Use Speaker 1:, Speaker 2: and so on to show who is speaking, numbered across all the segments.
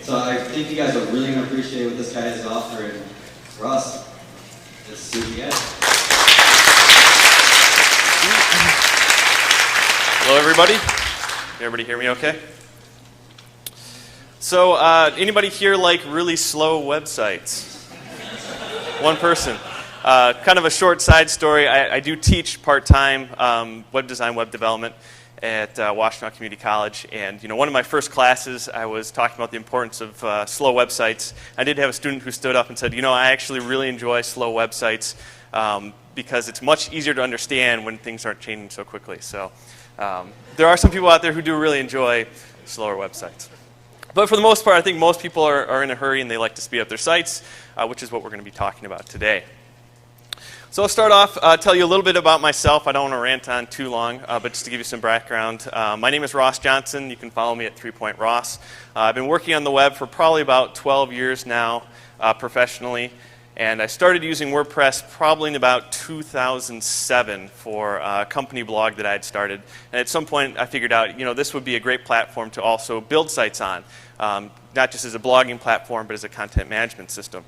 Speaker 1: So I think you guys are really going to appreciate what this guy has to offer, and for us, let's see what you guys.
Speaker 2: Hello, everybody. Can everybody hear me okay? So, anybody here like really slow websites? One person. Kind of a short side story. I do teach part-time web design, web development at Washtenaw Community College, and one of my first classes, I was talking about the importance of slow websites. I did have a student who stood up and said, I actually really enjoy slow websites because it's much easier to understand when things aren't changing so quickly. So there are some people out there who do really enjoy slower websites. But for the most part, I think most people are in a hurry and they like to speed up their sites, which is what we're going to be talking about today. So I'll start off, tell you a little bit about myself. I don't want to rant on too long, but just to give you some background. My name is Ross Johnson. You can follow me at 3Point Ross. I've been working on the web for probably about 12 years now professionally. And I started using WordPress probably in about 2007 for a company blog that I had started. And at some point I figured out, this would be a great platform to also build sites on. Not just as a blogging platform, but as a content management system.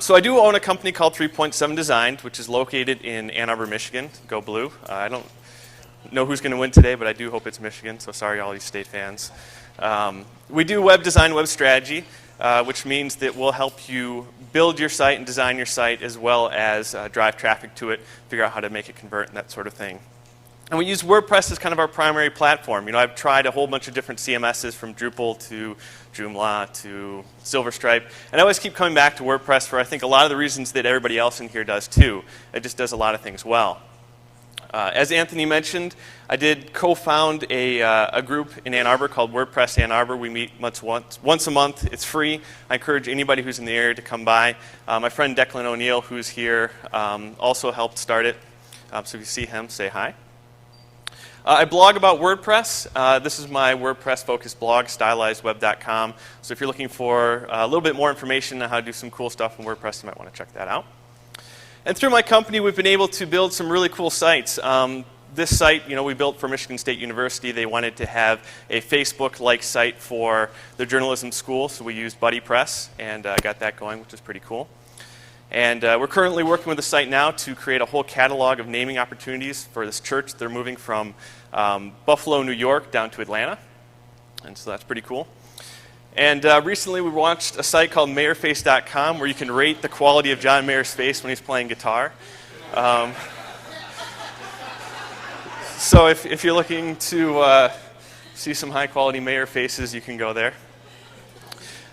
Speaker 2: So I do own a company called 3.7 Design, which is located in Ann Arbor, Michigan. Go Blue. I don't know who's going to win today, but I do hope it's Michigan, so sorry all you state fans. We do web design, web strategy, which means that we'll help you build your site and design your site as well as drive traffic to it, figure out how to make it convert and that sort of thing. And we use WordPress as kind of our primary platform. I've tried a whole bunch of different CMSs from Drupal to Joomla to Silverstripe, and I always keep coming back to WordPress for I think a lot of the reasons that everybody else in here does too. It just does a lot of things well. As Anthony mentioned, I did co-found a group in Ann Arbor called WordPress Ann Arbor. We meet once a month. It's free. I encourage anybody who's in the area to come by. My friend Declan O'Neill, who's here, also helped start it. So if you see him, say hi. I blog about WordPress. This is my WordPress-focused blog, stylizedweb.com. So if you're looking for a little bit more information on how to do some cool stuff in WordPress, you might want to check that out. And through my company, we've been able to build some really cool sites. This site, we built for Michigan State University. They wanted to have a Facebook-like site for their journalism school, so we used BuddyPress and got that going, which is pretty cool. And we're currently working with the site now to create a whole catalog of naming opportunities for this church. They're moving from Buffalo, New York, down to Atlanta, and so that's pretty cool. And recently we launched a site called mayorface.com where you can rate the quality of John Mayer's face when he's playing guitar. So if you're looking to see some high-quality Mayer faces, you can go there.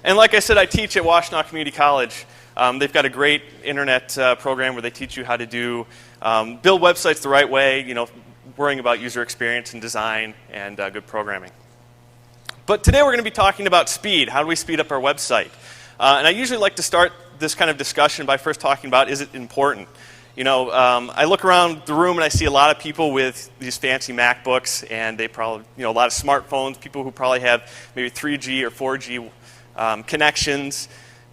Speaker 2: And like I said, I teach at Washtenaw Community College. They've got a great internet program where they teach you how to build websites the right way, worrying about user experience and design and good programming. But today we're going to be talking about speed. How do we speed up our website? And I usually like to start this kind of discussion by first talking about, is it important? I look around the room and I see a lot of people with these fancy MacBooks, and they probably, a lot of smartphones, people who probably have maybe 3G or 4G connections.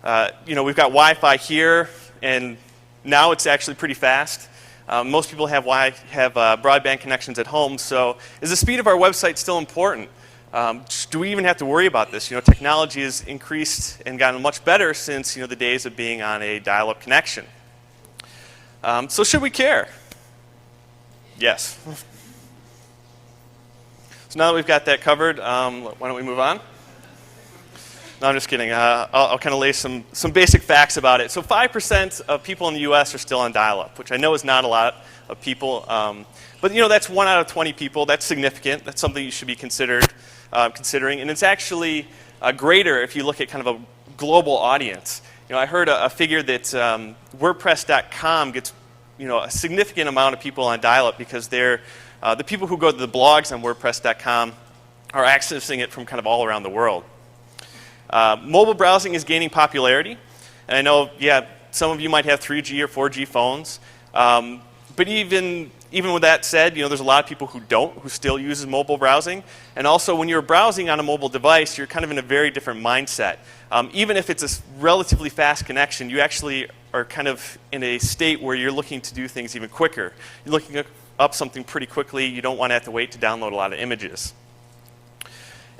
Speaker 2: We've got Wi-Fi here, and now it's actually pretty fast. Most people have broadband connections at home, so is the speed of our website still important? Do we even have to worry about this? Technology has increased and gotten much better since the days of being on a dial-up connection. So should we care? Yes. So now that we've got that covered, why don't we move on? No, I'm just kidding. I'll kind of lay some basic facts about it. So 5% of people in the US are still on dial-up, which I know is not a lot of people. But that's 1 out of 20 people. That's significant. That's something you should be considering. And it's actually greater if you look at kind of a global audience. I heard a figure that WordPress.com gets a significant amount of people on dial-up because they're the people who go to the blogs on WordPress.com are accessing it from kind of all around the world. Mobile browsing is gaining popularity, and I know, some of you might have 3G or 4G phones, but even with that said, there's a lot of people who still uses mobile browsing, and also when you're browsing on a mobile device, you're kind of in a very different mindset. Even if it's a relatively fast connection, you actually are kind of in a state where you're looking to do things even quicker. You're looking up something pretty quickly. You don't want to have to wait to download a lot of images.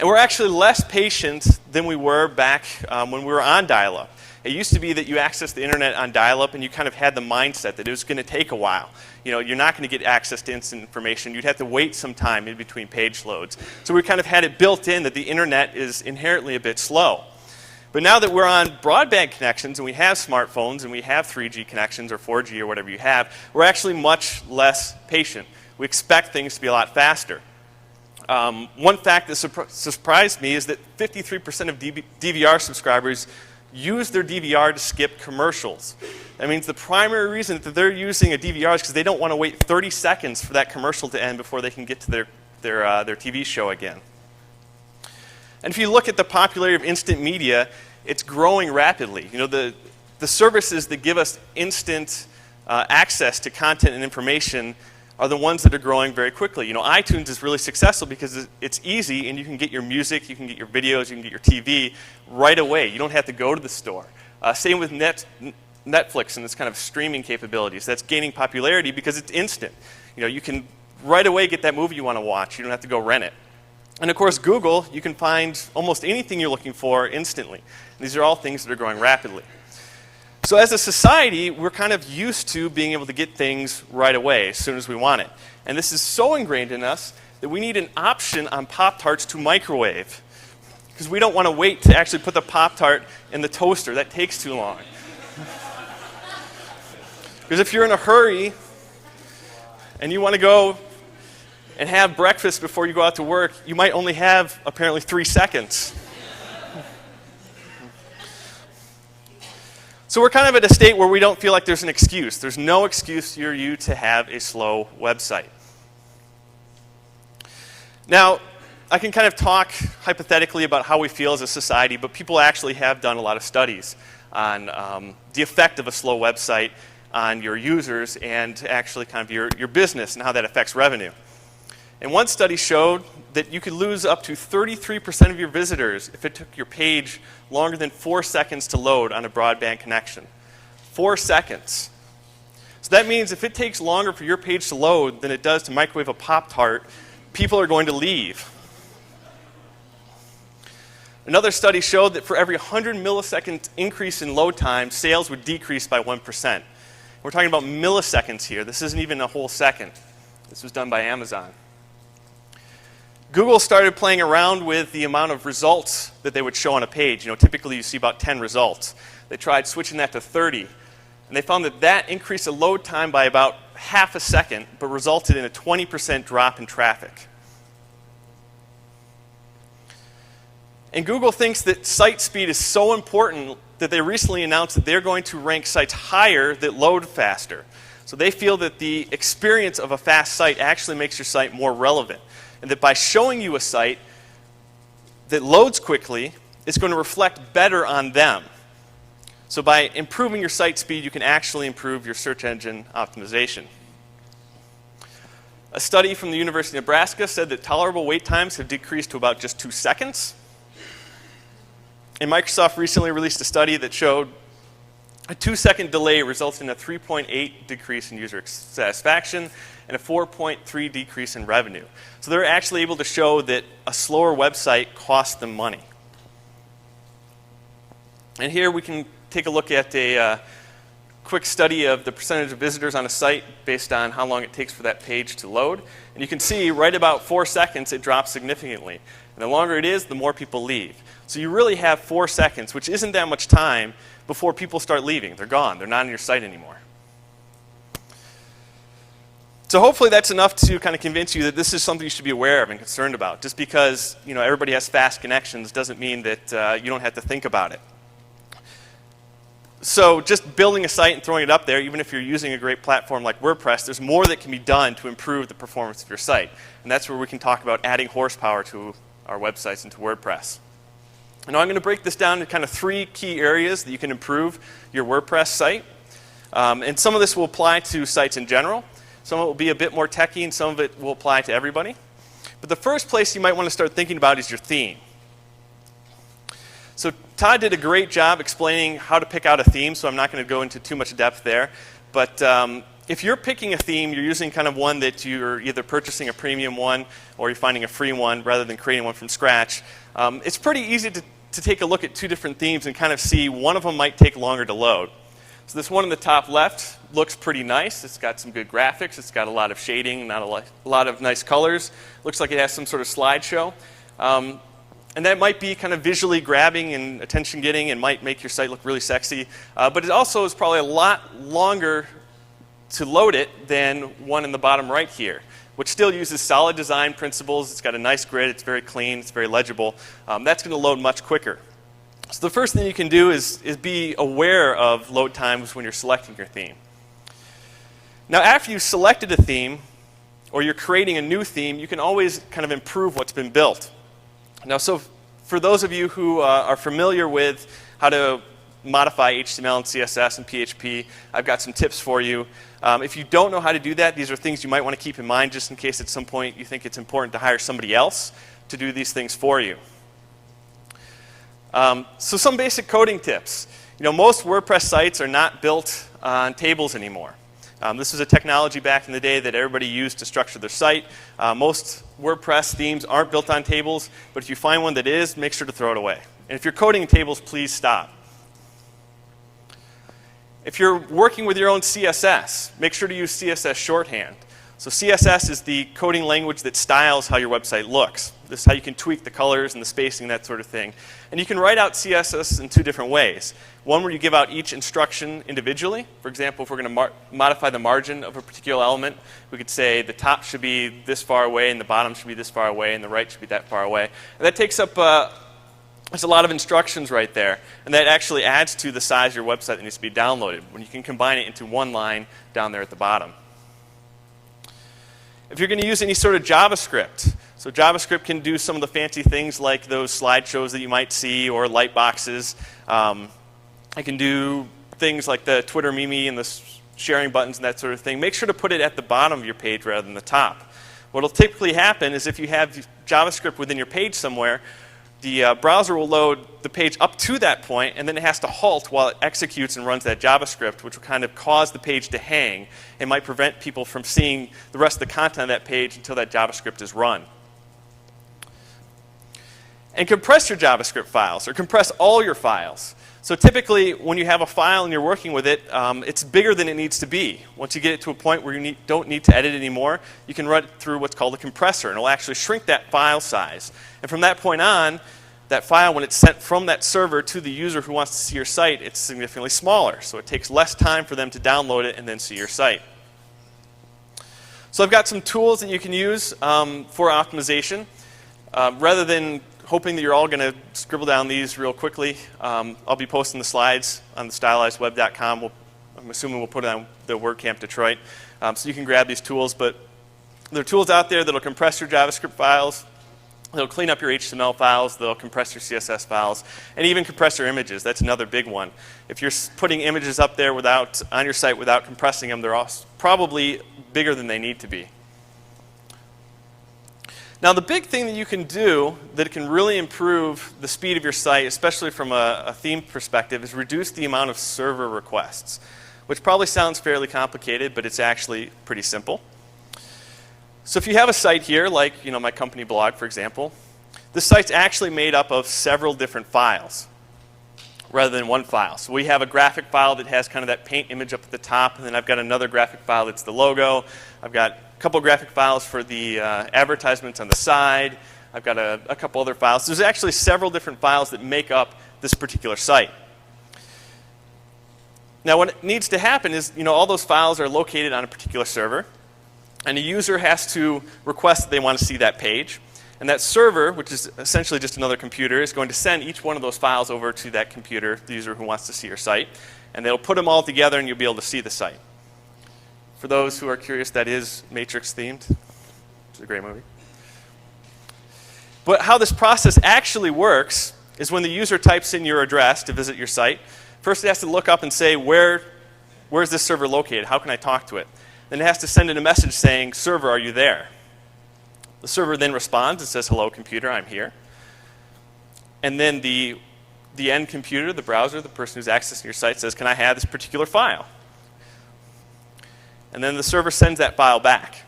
Speaker 2: And we're actually less patient than we were back when we were on dial-up. It used to be that you accessed the internet on dial-up and you kind of had the mindset that it was going to take a while. You're not going to get access to instant information. You'd have to wait some time in between page loads. So we kind of had it built in that the internet is inherently a bit slow. But now that we're on broadband connections and we have smartphones and we have 3G connections or 4G or whatever you have, we're actually much less patient. We expect things to be a lot faster. One fact that surprised me is that 53% of DVR subscribers use their DVR to skip commercials. That means the primary reason that they're using a DVR is because they don't want to wait 30 seconds for that commercial to end before they can get to their TV show again. And if you look at the popularity of instant media, it's growing rapidly. The services that give us instant access to content and information are the ones that are growing very quickly. iTunes is really successful because it's easy and you can get your music, you can get your videos, you can get your TV right away. You don't have to go to the store. Same with Netflix and its kind of streaming capabilities. That's gaining popularity because it's instant. You can right away get that movie you want to watch. You don't have to go rent it. And of course, Google, you can find almost anything you're looking for instantly. And these are all things that are growing rapidly. So as a society, we're kind of used to being able to get things right away as soon as we want it. And this is so ingrained in us that we need an option on Pop-Tarts to microwave. Because we don't want to wait to actually put the Pop-Tart in the toaster. That takes too long. Because if you're in a hurry and you want to go and have breakfast before you go out to work, you might only have apparently 3 seconds. So we're kind of at a state where we don't feel like there's an excuse. There's no excuse for you to have a slow website. Now, I can kind of talk hypothetically about how we feel as a society, but people actually have done a lot of studies on the effect of a slow website on your users and actually kind of your business and how that affects revenue. And one study showed that you could lose up to 33% of your visitors if it took your page longer than 4 seconds to load on a broadband connection. 4 seconds. So that means if it takes longer for your page to load than it does to microwave a Pop-Tart, people are going to leave. Another study showed that for every 100 millisecond increase in load time, sales would decrease by 1%. We're talking about milliseconds here. This isn't even a whole second. This was done by Amazon. Google started playing around with the amount of results that they would show on a page. Typically you see about 10 results. They tried switching that to 30, and they found that that increased the load time by about half a second, but resulted in a 20% drop in traffic. And Google thinks that site speed is so important that they recently announced that they're going to rank sites higher that load faster. So they feel that the experience of a fast site actually makes your site more relevant. And that by showing you a site that loads quickly, it's going to reflect better on them. So by improving your site speed, you can actually improve your search engine optimization. A study from the University of Nebraska said that tolerable wait times have decreased to about just 2 seconds. And Microsoft recently released a study that showed a 2-second delay results in a 3.8 decrease in user satisfaction and a 4.3 decrease in revenue. So they're actually able to show that a slower website costs them money. And here we can take a look at a quick study of the percentage of visitors on a site based on how long it takes for that page to load. And you can see right about 4 seconds it drops significantly. And the longer it is, the more people leave. So you really have 4 seconds, which isn't that much time, before people start leaving. They're gone. They're not on your site anymore. So hopefully that's enough to kind of convince you that this is something you should be aware of and concerned about. Just because everybody has fast connections doesn't mean that you don't have to think about it. So just building a site and throwing it up there, even if you're using a great platform like WordPress, there's more that can be done to improve the performance of your site. And that's where we can talk about adding horsepower to our websites and to WordPress. And now I'm going to break this down into kind of 3 key areas that you can improve your WordPress site. And some of this will apply to sites in general. Some of it will be a bit more techy, and some of it will apply to everybody. But the first place you might want to start thinking about is your theme. So Todd did a great job explaining how to pick out a theme, so I'm not going to go into too much depth there. But if you're picking a theme, you're using kind of one that you're either purchasing a premium one or you're finding a free one rather than creating one from scratch. It's pretty easy to take a look at two different themes and kind of see one of them might take longer to load. So this one in the top left looks pretty nice. It's got some good graphics. It's got a lot of shading, not a lot of nice colors. Looks like it has some sort of slideshow. And that might be kind of visually grabbing and attention-getting and might make your site look really sexy. But it also is probably a lot longer to load it than one in the bottom right here, which still uses solid design principles. It's got a nice grid. It's very clean. It's very legible. That's going to load much quicker. So the first thing you can do is be aware of load times when you're selecting your theme. Now, after you've selected a theme or you're creating a new theme, you can always kind of improve what's been built. Now, so for those of you who are familiar with how to modify HTML and CSS and PHP, I've got some tips for you. If you don't know how to do that, these are things you might want to keep in mind just in case at some point you think it's important to hire somebody else to do these things for you. So some basic coding tips. Most WordPress sites are not built on tables anymore. This was a technology back in the day that everybody used to structure their site. Most WordPress themes aren't built on tables, but if you find one that is, make sure to throw it away. And if you're coding in tables, please stop. If you're working with your own CSS, make sure to use CSS shorthand. So CSS is the coding language that styles how your website looks. This is how you can tweak the colors and the spacing, that sort of thing. And you can write out CSS in two different ways. One where you give out each instruction individually. For example, if we're going to modify the margin of a particular element, we could say the top should be this far away and the bottom should be this far away and the right should be that far away. And that takes up there's a lot of instructions right there. And that actually adds to the size of your website that needs to be downloaded when you can combine it into one line down there at the bottom. If you're going to use any sort of JavaScript, so JavaScript can do some of the fancy things like those slideshows that you might see or light boxes. It can do things like the Twitter meme and the sharing buttons and that sort of thing. Make sure to put it at the bottom of your page rather than the top. What will typically happen is if you have JavaScript within your page somewhere, the browser will load the page up to that point, and then it has to halt while it executes and runs that JavaScript, which will kind of cause the page to hang and might prevent people from seeing the rest of the content of that page until that JavaScript is run. And compress your JavaScript files, or compress all your files. So typically, when you have a file and you're working with it, it's bigger than it needs to be. Once you get it to a point where you don't need to edit anymore, you can run it through what's called a compressor, and it will actually shrink that file size. And from that point on, that file, when it's sent from that server to the user who wants to see your site, it's significantly smaller. So it takes less time for them to download it and then see your site. So I've got some tools that you can use for optimization. Rather than hoping that you're all going to scribble down these real quickly, I'll be posting the slides on the stylizedweb.com. I'm assuming we'll put it on the WordCamp Detroit. So you can grab these tools. But there are tools out there that will compress your JavaScript files. They'll clean up your HTML files. They'll compress your CSS files. And even compress your images. That's another big one. If you're putting images up there on your site without compressing them, they're probably bigger than they need to be. Now, the big thing that you can do that can really improve the speed of your site, especially from a theme perspective, is reduce the amount of server requests, which probably sounds fairly complicated, but it's actually pretty simple. So if you have a site here, like my company blog, for example, this site's actually made up of several different files rather than one file. So we have a graphic file that has kind of that paint image up at the top, and then I've got another graphic file that's the logo. I've got a couple graphic files for the advertisements on the side. I've got a couple other files. There's actually several different files that make up this particular site. Now, what needs to happen is, all those files are located on a particular server, and a user has to request that they want to see that page. And that server, which is essentially just another computer, is going to send each one of those files over to that computer, the user who wants to see your site. And they'll put them all together, and you'll be able to see the site. For those who are curious, that is Matrix themed. It's a great movie. But how this process actually works is when the user types in your address to visit your site, first it has to look up and say, where is this server located? How can I talk to it? Then it has to send in a message saying, server, are you there? The server then responds and says, hello, computer, I'm here. And then the end computer, the browser, the person who's accessing your site says, can I have this particular file? and then the server sends that file back.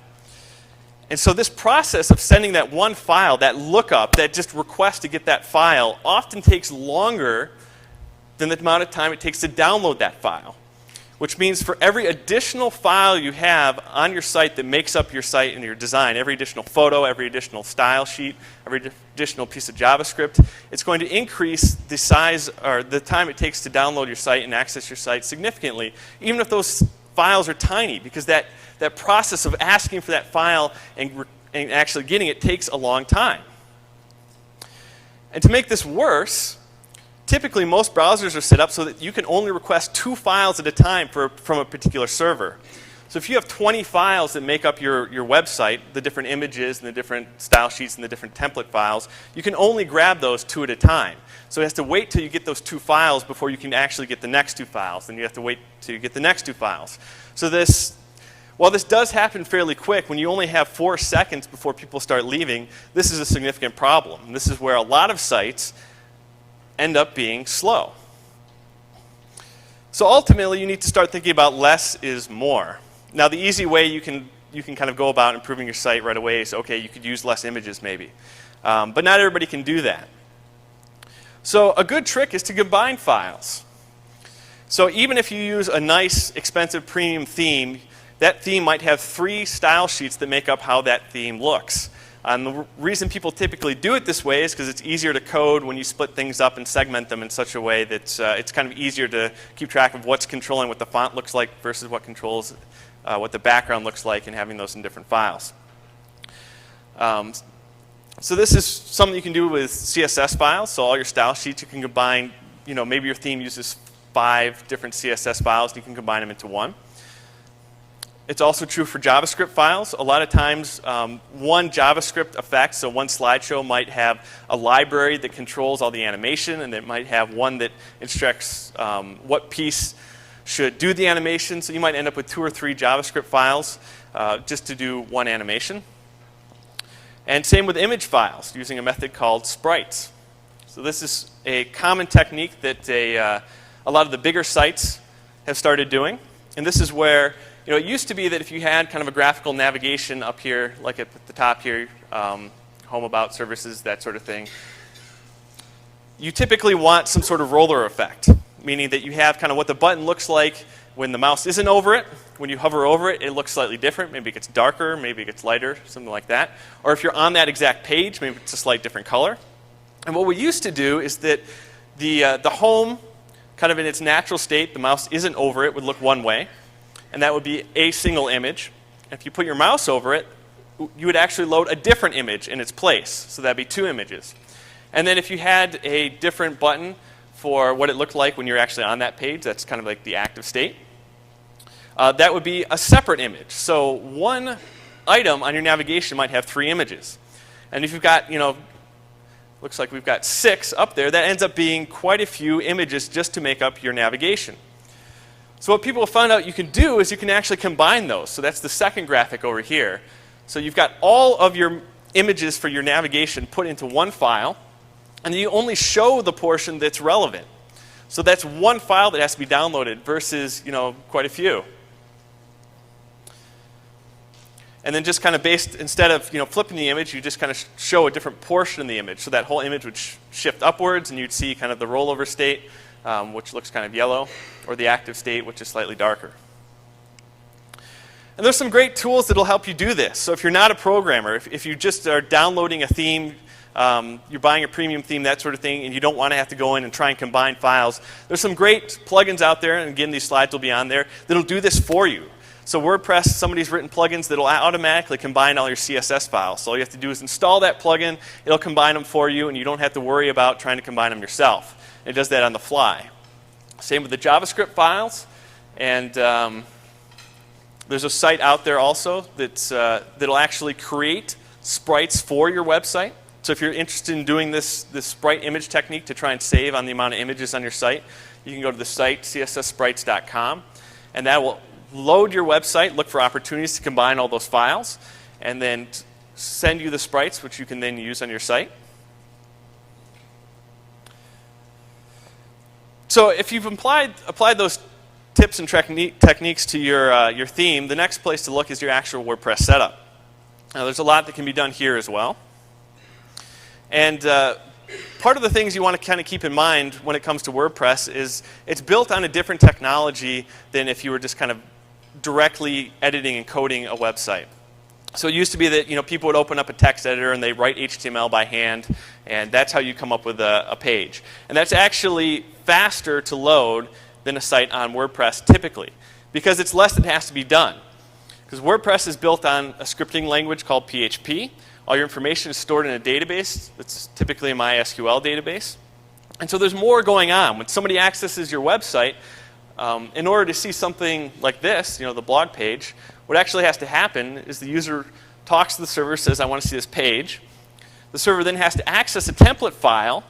Speaker 2: And so this process of sending that one file, that lookup, that just request to get that file, often takes longer than the amount of time it takes to download that file. Which means for every additional file you have on your site that makes up your site and your design, every additional photo, every additional style sheet, every additional piece of JavaScript, it's going to increase the size or the time it takes to download your site and access your site significantly, even if those files are tiny, because that process of asking for that file and actually getting it takes a long time. And to make this worse, typically most browsers are set up so that you can only request 2 files at a time from a particular server. So if you have 20 files that make up your website, the different images and the different style sheets and the different template files, you can only grab those 2 at a time. So it has to wait till you get those 2 files before you can actually get the next 2 files. Then you have to wait till you get the next 2 files. So while this does happen fairly quick, when you only have 4 seconds before people start leaving, this is a significant problem. And this is where a lot of sites end up being slow. So ultimately, you need to start thinking about less is more. Now, the easy way you can kind of go about improving your site right away is, okay, you could use less images maybe. But not everybody can do that. So a good trick is to combine files. So even if you use a nice, expensive premium theme, that theme might have 3 style sheets that make up how that theme looks. And the reason people typically do it this way is because it's easier to code when you split things up and segment them in such a way that it's kind of easier to keep track of what's controlling what the font looks like versus what controls what the background looks like and having those in different files. So this is something you can do with CSS files. So all your style sheets you can combine, maybe your theme uses 5 different CSS files and you can combine them into one. It's also true for JavaScript files. A lot of times, one JavaScript effect, so one slideshow might have a library that controls all the animation, and it might have one that instructs what piece should do the animation. So you might end up with 2 or 3 JavaScript files just to do one animation. And same with image files, using a method called sprites. So this is a common technique that a lot of the bigger sites have started doing. And this is where it used to be that if you had kind of a graphical navigation up here, like at the top here, home about services, that sort of thing, you typically want some sort of roller effect, meaning that you have kind of what the button looks like when the mouse isn't over it. When you hover over it, it looks slightly different. Maybe it gets darker, maybe it gets lighter, something like that. Or if you're on that exact page, maybe it's a slight different color. And what we used to do is that the home, kind of in its natural state, the mouse isn't over it, would look one way. And that would be a single image. If you put your mouse over it, you would actually load a different image in its place. So that'd be 2 images. And then if you had a different button for what it looked like when you're actually on that page, that's kind of like the active state, that would be a separate image. So one item on your navigation might have 3 images. And if you've got, looks like we've got 6 up there, that ends up being quite a few images just to make up your navigation. So what people have found out you can do is you can actually combine those. So that's the second graphic over here. So you've got all of your images for your navigation put into one file, and then you only show the portion that's relevant. So that's one file that has to be downloaded versus quite a few. And then just kind of instead of flipping the image, you just kind of show a different portion of the image. So that whole image would shift upwards, and you'd see kind of the rollover state, which looks kind of yellow, or the active state, which is slightly darker. And there's some great tools that will help you do this. So if you're not a programmer, if you just are downloading a theme, you're buying a premium theme, that sort of thing, and you don't want to have to go in and try and combine files, there's some great plugins out there, and again, these slides will be on there, that'll do this for you. So WordPress, somebody's written plugins that'll automatically combine all your CSS files. So all you have to do is install that plugin, it'll combine them for you, and you don't have to worry about trying to combine them yourself. It does that on the fly. Same with the JavaScript files, and there's a site out there also that'll actually create sprites for your website. So if you're interested in doing this sprite image technique to try and save on the amount of images on your site, you can go to the site csssprites.com, and that will load your website, look for opportunities to combine all those files, and then send you the sprites, which you can then use on your site. So if you've applied those tips and techniques to your theme, the next place to look is your actual WordPress setup. Now, there's a lot that can be done here as well. And part of the things you want to kind of keep in mind when it comes to WordPress is it's built on a different technology than if you were just kind of directly editing and coding a website. So it used to be that people would open up a text editor and they write HTML by hand, and that's how you come up with a page. And that's actually faster to load than a site on WordPress typically, because it's less that has to be done. Because WordPress is built on a scripting language called PHP. All your information is stored in a database that's typically a MySQL database. And so there's more going on. When somebody accesses your website, in order to see something like this, the blog page, what actually has to happen is the user talks to the server, says, I want to see this page. The server then has to access a template file,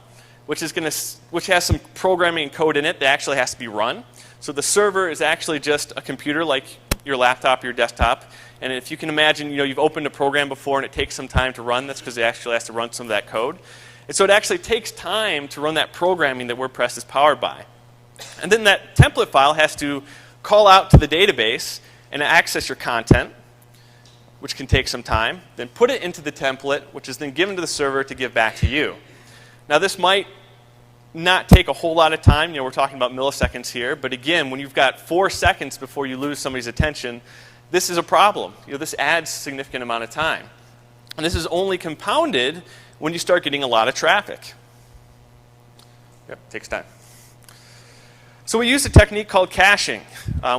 Speaker 2: which has some programming and code in it that actually has to be run. So the server is actually just a computer like your laptop or your desktop. And if you can imagine, you've opened a program before and it takes some time to run, that's because it actually has to run some of that code. And so it actually takes time to run that programming that WordPress is powered by. And then that template file has to call out to the database and access your content, which can take some time, then put it into the template, which is then given to the server to give back to you. Now, this might not take a whole lot of time. We're talking about milliseconds here. But again, when you've got 4 seconds before you lose somebody's attention, this is a problem. This adds a significant amount of time. And this is only compounded when you start getting a lot of traffic. Yep, takes time. So we use a technique called caching,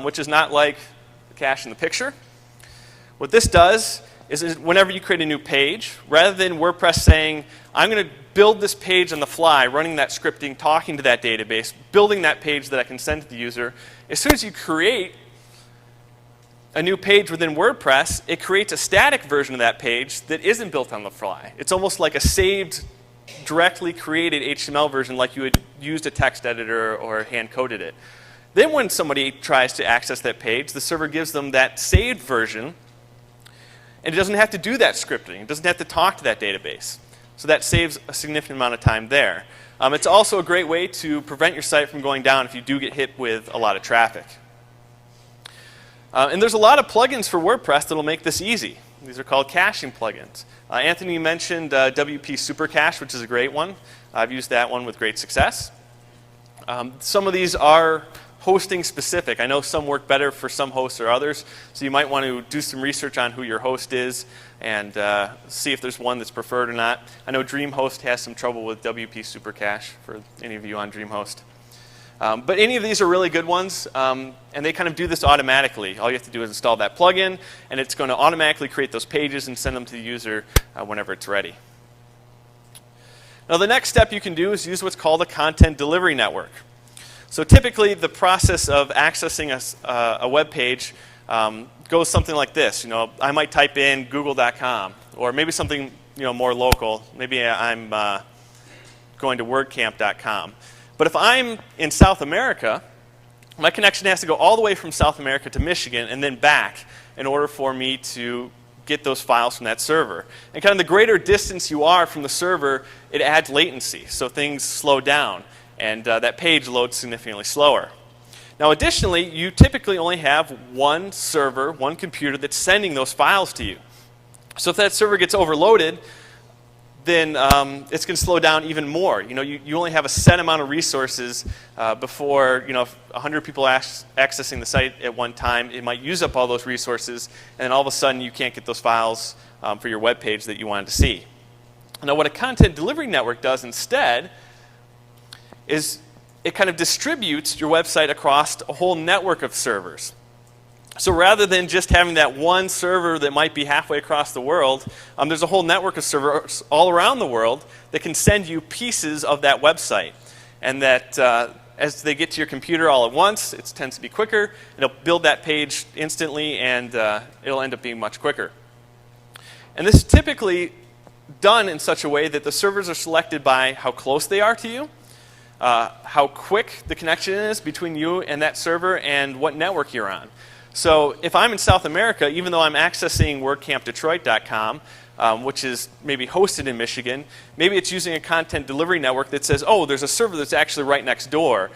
Speaker 2: which is not like the cache in the picture. What this does is whenever you create a new page, rather than WordPress saying, I'm going to build this page on the fly, running that scripting, talking to that database, building that page that I can send to the user, as soon as you create a new page within WordPress, it creates a static version of that page that isn't built on the fly. It's almost like a saved, directly created HTML version, like you had used a text editor or hand-coded it. Then when somebody tries to access that page, the server gives them that saved version, and it doesn't have to do that scripting. It doesn't have to talk to that database. So that saves a significant amount of time there. It's also a great way to prevent your site from going down if you do get hit with a lot of traffic. And there's a lot of plugins for WordPress that will make this easy. These are called caching plugins. Anthony mentioned WP Super Cache, which is a great one. I've used that one with great success. Some of these are hosting specific. I know some work better for some hosts or others, so you might want to do some research on who your host is and see if there's one that's preferred or not. I know DreamHost has some trouble with WP Super Cache for any of you on DreamHost. But any of these are really good ones, and they kind of do this automatically. All you have to do is install that plugin, and it's going to automatically create those pages and send them to the user whenever it's ready. Now, the next step you can do is use what's called a content delivery network. So typically, the process of accessing a web page goes something like this. I might type in google.com, or maybe something more local. Maybe I'm going to wordcamp.com. But if I'm in South America, my connection has to go all the way from South America to Michigan and then back in order for me to get those files from that server. And kind of the greater distance you are from the server, it adds latency, so things slow down, and that page loads significantly slower. Now, additionally, you typically only have one server, one computer that's sending those files to you. So if that server gets overloaded, then it's going to slow down even more. You only have a set amount of resources before, if 100 people accessing the site at one time, it might use up all those resources, and then all of a sudden you can't get those files for your web page that you wanted to see. Now, what a content delivery network does instead is it kind of distributes your website across a whole network of servers. So rather than just having that one server that might be halfway across the world, there's a whole network of servers all around the world that can send you pieces of that website. And that as they get to your computer all at once, it tends to be quicker. It'll build that page instantly, and it'll end up being much quicker. And this is typically done in such a way that the servers are selected by how close they are to you, how quick the connection is between you and that server, and what network you're on. So if I'm in South America, even though I'm accessing WordCampDetroit.com, which is maybe hosted in Michigan, maybe it's using a content delivery network that says, oh, there's a server that's actually right next door.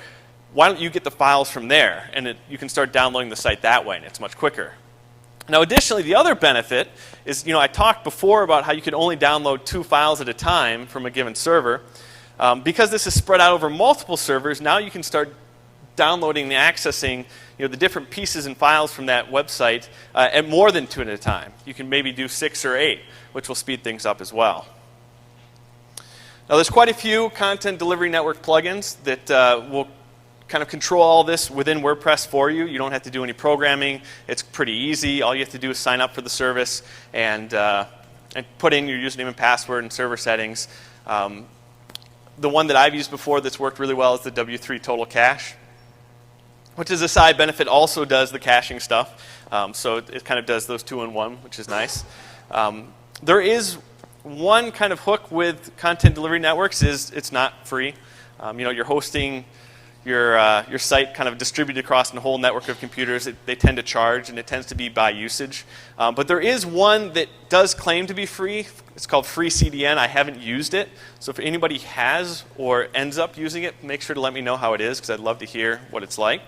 Speaker 2: why don't you get the files from there? And you can start downloading the site that way, and it's much quicker. Now, additionally, the other benefit is, I talked before about how you could only download 2 files at a time from a given server. Because this is spread out over multiple servers, now you can start downloading and accessing the different pieces and files from that website at more than 2 at a time. You can maybe do 6 or 8, which will speed things up as well. Now, there's quite a few content delivery network plugins that will kind of control all this within WordPress for you. You don't have to do any programming. It's pretty easy. All you have to do is sign up for the service and put in your username and password and server settings. The one that I've used before that's worked really well is the W3 Total Cache, which is a side benefit, also does the caching stuff. So it kind of does those 2 in 1, which is nice. There is one kind of hook with content delivery networks is it's not free. You're hosting your site kind of distributed across a whole network of computers. They tend to charge, and it tends to be by usage. But there is one that does claim to be free. It's called FreeCDN. I haven't used it. So if anybody has or ends up using it, make sure to let me know how it is, because I'd love to hear what it's like.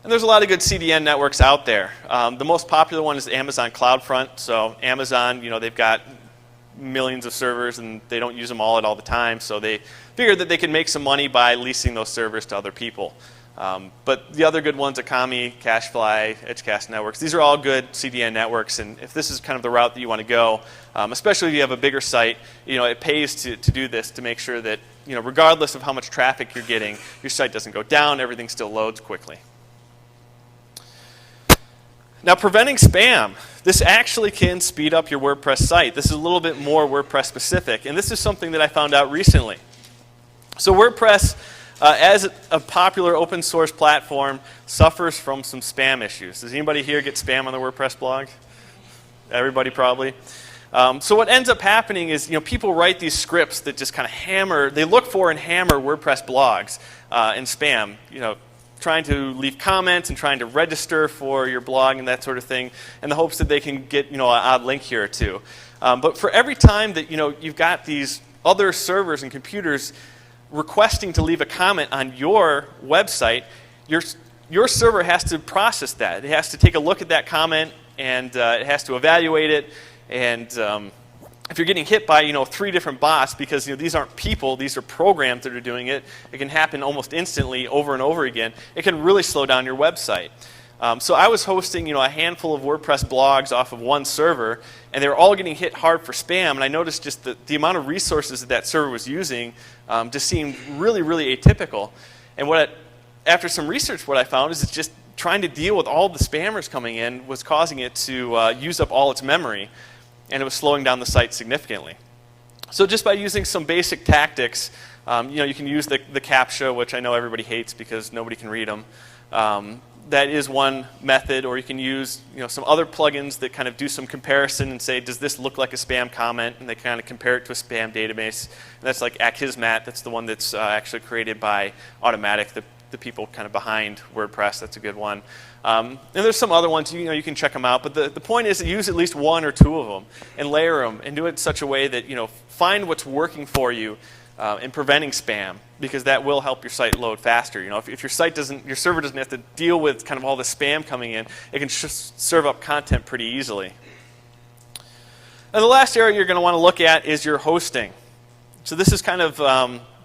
Speaker 2: And there's a lot of good CDN networks out there. The most popular one is Amazon CloudFront. So Amazon, they've got millions of servers, and they don't use them all the time. So they figured that they could make some money by leasing those servers to other people. But the other good ones, Akami, Cachefly, Edgecast networks, these are all good CDN networks. And if this is kind of the route that you want to go, especially if you have a bigger site, it pays to do this to make sure that, regardless of how much traffic you're getting, your site doesn't go down, everything still loads quickly. Now, preventing spam. This actually can speed up your WordPress site. This is a little bit more WordPress specific, and this is something that I found out recently. So WordPress, as a popular open source platform, suffers from some spam issues. Does anybody here get spam on the WordPress blog? Everybody probably. So what ends up happening is, people write these scripts that just kind of hammer, they look for and hammer WordPress blogs and spam, trying to leave comments and trying to register for your blog and that sort of thing in the hopes that they can get, an odd link here or two. But for every time that, you've got these other servers and computers requesting to leave a comment on your website, your server has to process that. It has to take a look at that comment, and it has to evaluate it. And if you're getting hit by 3 different bots, because these aren't people, these are programs that are doing it, it can happen almost instantly over and over again. It can really slow down your website. So I was hosting a handful of WordPress blogs off of one server, and they were all getting hit hard for spam. And I noticed just the amount of resources that server was using just seemed really, really atypical. And after some research, what I found is it's just trying to deal with all the spammers coming in was causing it to use up all its memory, and it was slowing down the site significantly. So just by using some basic tactics, you can use the CAPTCHA, which I know everybody hates because nobody can read them. That is one method, or you can use some other plugins that kind of do some comparison and say, does this look like a spam comment? And they kind of compare it to a spam database. And that's like Akismat. That's the one that's actually created by Automatic, the people kind of behind WordPress. That's a good one. And there's some other ones, you can check them out. But the point is to use at least 1 or 2 of them and layer them and do it in such a way that, find what's working for you in preventing spam, because that will help your site load faster. If your server doesn't have to deal with kind of all the spam coming in, it can serve up content pretty easily. And the last area you're going to want to look at is your hosting. So this is kind of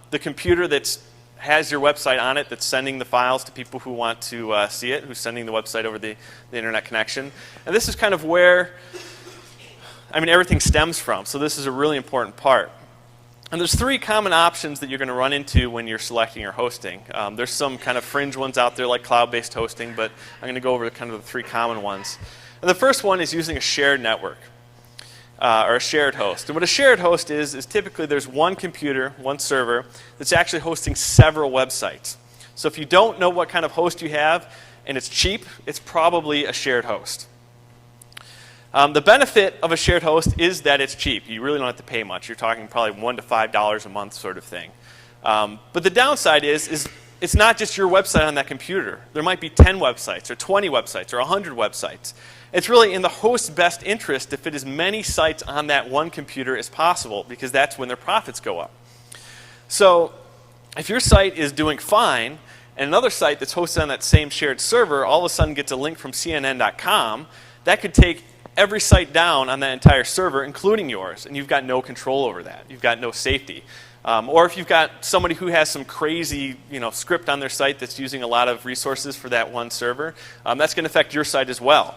Speaker 2: the computer that has your website on it that's sending the files to people who want to see it, who's sending the website over the internet connection. And this is kind of where, everything stems from. So this is a really important part. And there's 3 common options that you're going to run into when you're selecting your hosting. There's some kind of fringe ones out there like cloud-based hosting, but I'm going to go over kind of the 3 common ones. And the first one is using a shared network. Or a shared host. And what a shared host is typically there's one computer, one server, that's actually hosting several websites. So if you don't know what kind of host you have, and it's cheap, it's probably a shared host. The benefit of a shared host is that it's cheap. You really don't have to pay much. You're talking probably $1 to $5 a month sort of thing. But the downside is it's not just your website on that computer. There might be 10 websites, or 20 websites, or 100 websites. It's really in the host's best interest to fit as many sites on that one computer as possible, because that's when their profits go up. So If your site is doing fine, and another site that's hosted on that same shared server all of a sudden gets a link from CNN.com, that could take every site down on that entire server, including yours, and you've got no control over that. You've got no safety. Or if you've got somebody who has some crazy script on their site that's using a lot of resources for that one server, that's going to affect your site as well.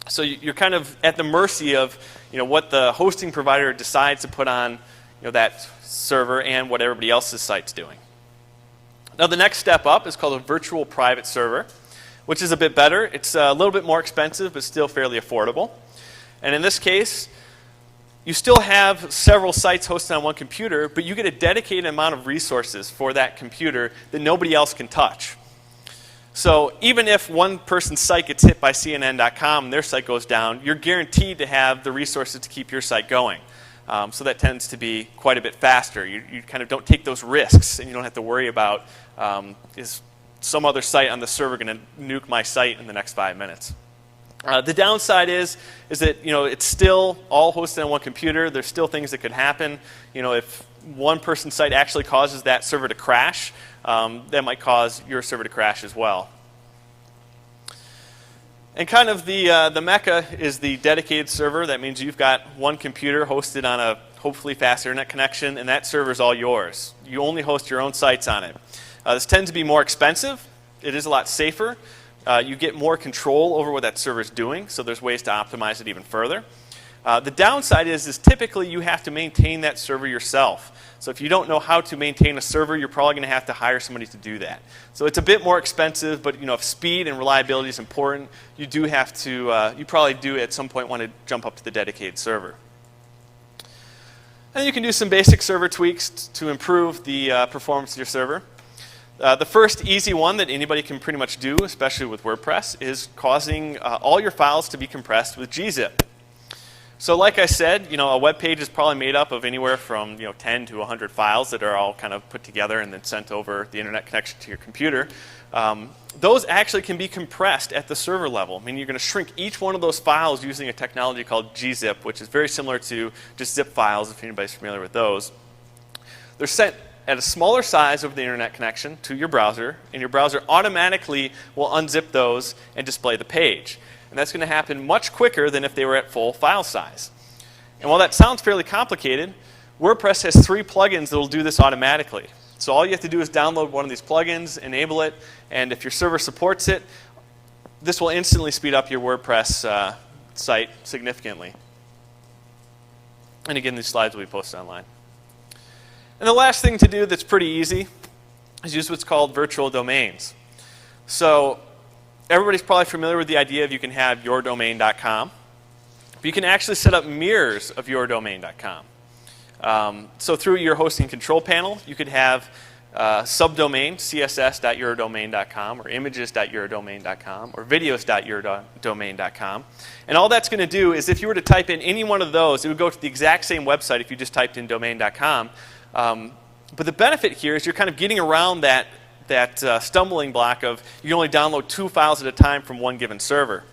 Speaker 2: So you're kind of at the mercy of what the hosting provider decides to put on that server and what everybody else's site's doing. Now the next step up is called a virtual private server, which is a bit better. It's a little bit more expensive, but still fairly affordable. And in this case, you still have several sites hosted on one computer, but you get a dedicated amount of resources for that computer that nobody else can touch. So even if one person's site gets hit by CNN.com and their site goes down, you're guaranteed to have the resources to keep your site going. So that tends to be quite a bit faster. You kind of don't take those risks, and you don't have to worry about, is some other site on the server going to nuke my site in the next 5 minutes? The downside is that it's still all hosted on one computer. There's still things that could happen. If one person's site actually causes that server to crash, that might cause your server to crash as well. And kind of the mecca is the dedicated server. That means you've got one computer hosted on a hopefully fast internet connection, and that server is all yours. You only host your own sites on it. This tends to be more expensive. It is a lot safer. You get more control over what that server is doing, so there's ways to optimize it even further. The downside is typically you have to maintain that server yourself. So if you don't know how to maintain a server, you're probably going to have to hire somebody to do that. So it's a bit more expensive, but if speed and reliability is important, you do have to, you probably do at some point want to jump up to the dedicated server. And you can do some basic server tweaks to improve the performance of your server. The first easy one that anybody can pretty much do, especially with WordPress, is causing all your files to be compressed with gzip. So like I said, a web page is probably made up of anywhere from 10 to 100 files that are all kind of put together and then sent over the internet connection to your computer. Those actually can be compressed at the server level. I mean, you're going to shrink each one of those files using a technology called gzip, which is very similar to just zip files, if anybody's familiar with those. They're sent at a smaller size over the internet connection to your browser, and your browser automatically will unzip those and display the page. And that's going to happen much quicker than if they were at full file size. And while that sounds fairly complicated, WordPress has 3 plugins that will do this automatically. So all you have to do is download one of these plugins, enable it, and if your server supports it, this will instantly speed up your WordPress site significantly. And again, these slides will be posted online. And the last thing to do that's pretty easy is use what's called virtual domains. So everybody's probably familiar with the idea of you can have yourdomain.com. But you can actually set up mirrors of yourdomain.com. So through your hosting control panel, you could have subdomain css.yourdomain.com or images.yourdomain.com or videos.yourdomain.com. And all that's going to do is if you were to type in any one of those, it would go to the exact same website if you just typed in domain.com. But the benefit here is you're kind of getting around that stumbling block of you only download 2 files at a time from one given server.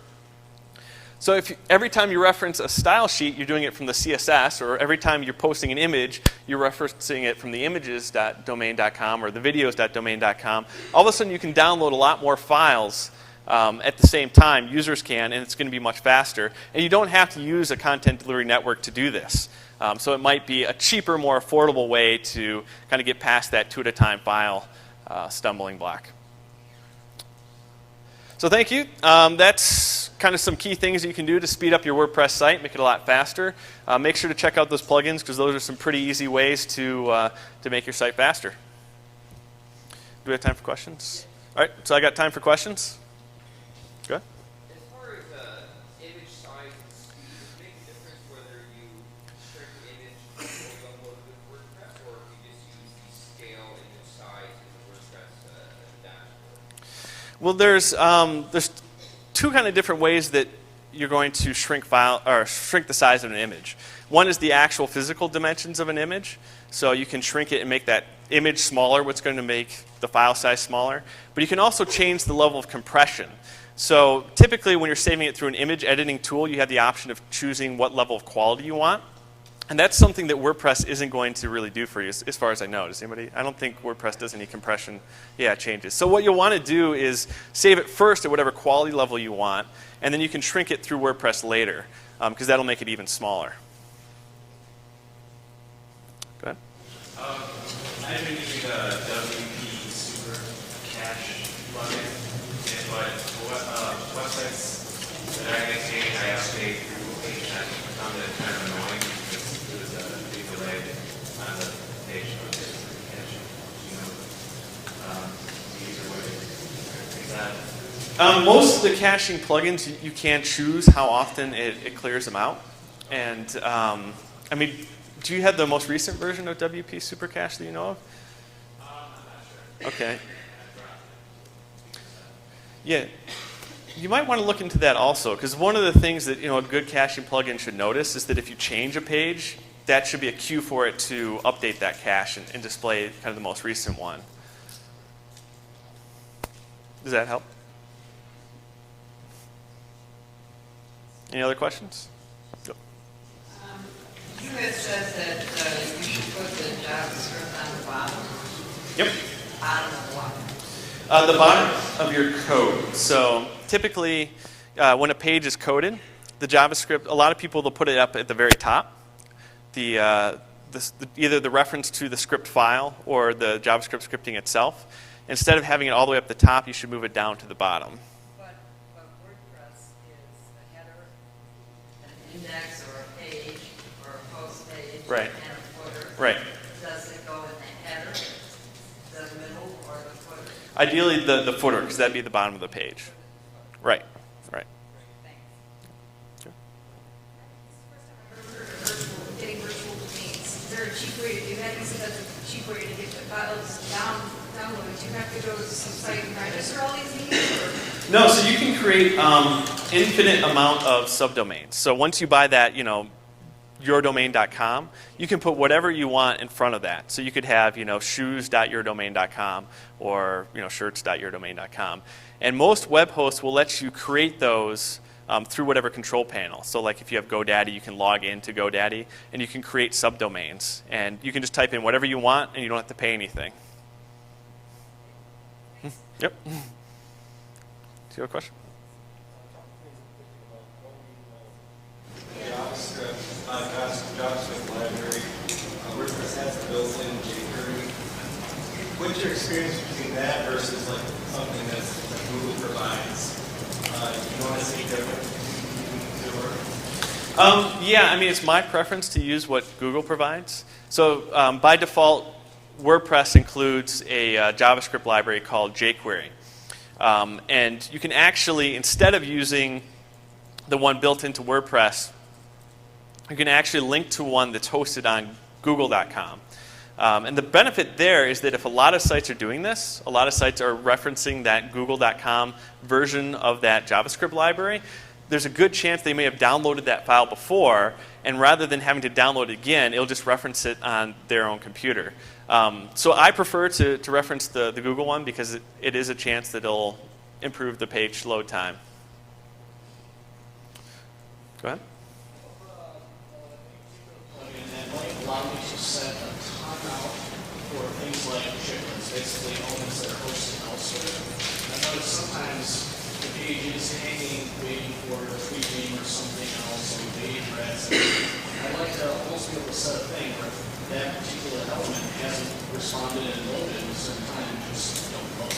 Speaker 2: So if every time you reference a style sheet, you're doing it from the CSS, or every time you're posting an image, you're referencing it from the images.domain.com or the videos.domain.com, all of a sudden you can download a lot more files at the same time. Users can, and it's going to be much faster. And you don't have to use a content delivery network to do this. So it might be a cheaper, more affordable way to kind of get past that 2 at a time file stumbling block. So thank you. That's kind of some key things you can do to speed up your WordPress site, make it a lot faster. Make sure to check out those plugins because those are some pretty easy ways to make your site faster. Do we have time for questions? All right, so I got time for questions. Go ahead.
Speaker 3: As far as image size and speed, does it make a difference whether you shrink the image or you upload it with WordPress, or if you just use the scale image size in the WordPress dashboard?
Speaker 2: Well, there's 2 kind of different ways that you're going to shrink the size of an image. One is the actual physical dimensions of an image. So you can shrink it and make that image smaller, what's going to make the file size smaller. But you can also change the level of compression. So typically when you're saving it through an image editing tool, you have the option of choosing what level of quality you want. And that's something that WordPress isn't going to really do for you, as far as I know. Does anybody? I don't think WordPress does any compression, changes. So what you'll want to do is save it first at whatever quality level you want, and then you can shrink it through WordPress later, because that'll make it even smaller. Go ahead.
Speaker 4: I've been using the WP Super Cache plugin, but websites that I get paid, I have to pay through page. I found it kind of annoying because there was a big delay on the page of the cache. The user way to fix that.
Speaker 2: Most of the caching plugins, you can choose how often it clears them out. And I mean, do you have the most recent version of WP Super Cache that you know of?
Speaker 4: I'm not sure.
Speaker 2: Okay. Yeah. You might want to look into that also, because one of the things that a good caching plugin should notice is that if you change a page, that should be a cue for it to update that cache and display kind of the most recent one. Does that help? Any other questions? Go.
Speaker 5: You had said that you should put the JavaScript on the bottom.
Speaker 2: Yep.
Speaker 5: Bottom of what?
Speaker 2: The bottom of your code. So typically, when a page is coded, the JavaScript, a lot of people will put it up at the very top. Either the reference to the script file or the JavaScript scripting itself. Instead of having it all the way up the top, you should move it down to the bottom.
Speaker 5: But WordPress is a header, an index, or a page, or a post page,
Speaker 2: Right.
Speaker 5: and a footer.
Speaker 2: Right.
Speaker 5: Does it go in the header, the middle, or the footer?
Speaker 2: Ideally, the footer, because that'd be the bottom of the page. Right. Right.
Speaker 5: Thanks.
Speaker 6: Getting virtual domains. Is there a cheap way to do that? You said that's a cheap way to get the files downloaded. Do you have to go to some site and register all these things?
Speaker 2: No, so you can create infinite amount of subdomains. So once you buy that, yourdomain.com, you can put whatever you want in front of that. So you could have, shoes.yourdomain.com or, shirts.yourdomain.com. And most web hosts will let you create those through whatever control panel. So like if you have GoDaddy, you can log into GoDaddy and you can create subdomains. And you can just type in whatever you want and you don't have to pay anything. Yep. Do you have a question?
Speaker 7: JavaScript library. WordPress has the built-in jQuery. What's your experience using that versus like something that Google provides? You want to see different?
Speaker 2: Yeah, I mean, it's my preference to use what Google provides. So by default, WordPress includes a JavaScript library called jQuery. And you can actually, instead of using the one built into WordPress, you can actually link to one that's hosted on google.com. And the benefit there is that if a lot of sites are doing this, a lot of sites are referencing that google.com version of that JavaScript library, there's a good chance they may have downloaded that file before, and rather than having to download it again, it'll just reference it on their own computer. So I prefer to reference the Google one because it is a chance that it'll improve the page load time. Go ahead.
Speaker 8: That might allow me to set a timeout for things like shipments, basically elements that are hosted elsewhere. I notice sometimes the page is hanging, waiting for a tweeting or something else, or waiting for ads. I'd like to almost be able to set a thing where that particular element hasn't responded and loaded in a certain time, just don't load.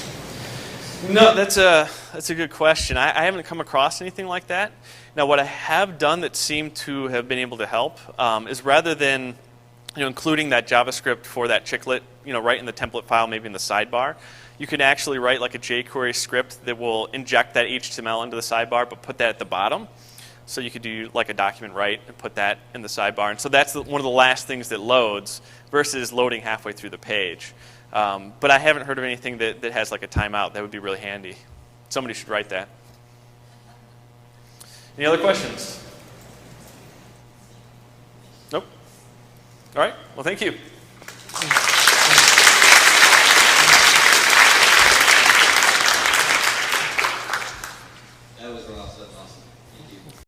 Speaker 2: No, that's a good question. I haven't come across anything like that. Now, what I have done that seemed to have been able to help is rather than including that JavaScript for that chiclet, right in the template file, maybe in the sidebar, you can actually write like a jQuery script that will inject that HTML into the sidebar, but put that at the bottom. So you could do like a document write and put that in the sidebar. And so that's one of the last things that loads versus loading halfway through the page. But I haven't heard of anything that has like a timeout. That would be really handy. Somebody should write that. Any other questions? Nope. All right. Well, thank you.